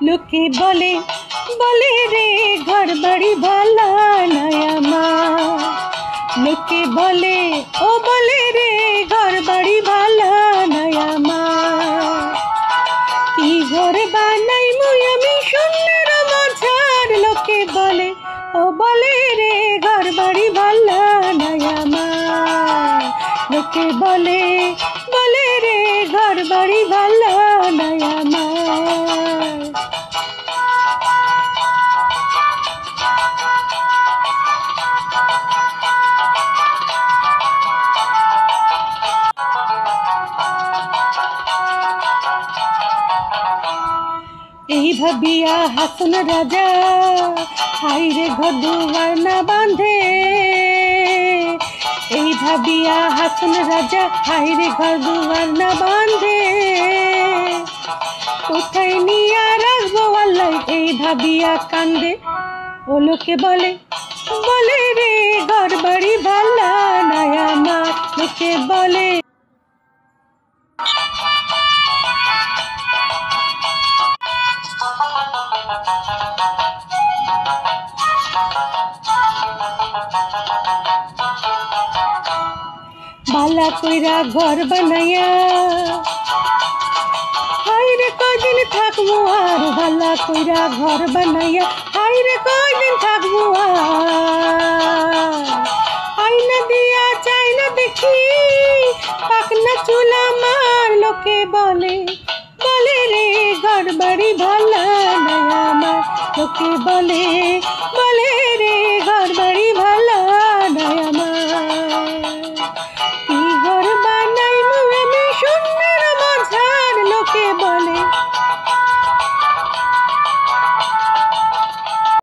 লোকে বলে বলে রে ঘর বাড়ি ভালো নয় আমার। লোকে বলে ও বলে রে ঘর বাড়ি ভালো নয় আমার। কি ঘর বানাই মুই আমি সুন্দর মাঝার। লোকে বলে ও বলে রে ঘর বাড়ি ভালো নয় আমার। লোকে বলে বলে রে ঘর বাড়ি ভালো নয় আমার। এই ভাবিয়া হাসন রাজা হাইরে ঘর দুয়ার না বাঁধে। এই ভাবিয়া হাসন রাজা হাইরে ঘর দুয়ার না বাঁধে। কোথায় নিয়ে রাখবো আল্লাহ এই ভাবিয়া কান্দে। ও লোকে বলে বলে রে ঘর বাড়ি ভালো নয় আমার। লোকে বলে বালা কইরা ঘর বানাইয়া হাইরে কয়দিন থাকবো আর। বালা কইরা ঘর বানাইয়া হাইরে কয়দিন থাকবো আর। আইনা দিয়া চাই না দেখি পাকনা চুলা মার। লোকে বলে বলে রে ঘর বাড়ি ভালো নয় আমার। লোকে বলে বলে রে ঘর বাড়ি ভালো